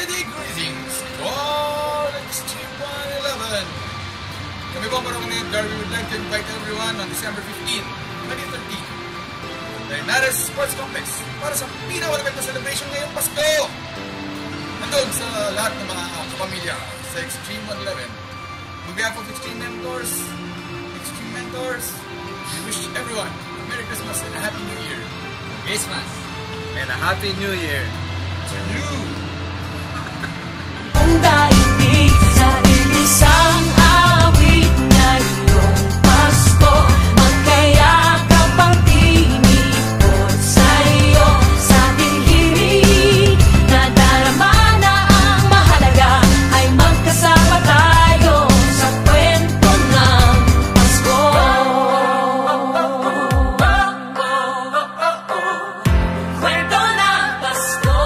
Holiday greetings to all Extreme 111. Kami po ang Barangay Darby would like to invite everyone on December 15, 2013 the Henares Sports Complex para sa pinakamalapit na celebration ngayong Pasko. Nandun sa lahat ng mga kapamilya sa Extreme 111. On behalf of Extreme Mentors, we wish everyone a Merry Christmas and a Happy New Year. Christmas and a Happy New Year to you. Ang daigdig sa ilisang awit ngayong Pasko, magkayakap ang tinipot sa'yo sa ating hilig. Nadarama na ang mahalaga ay magkasama tayo sa kwento ng Pasko. Kwento ng Pasko.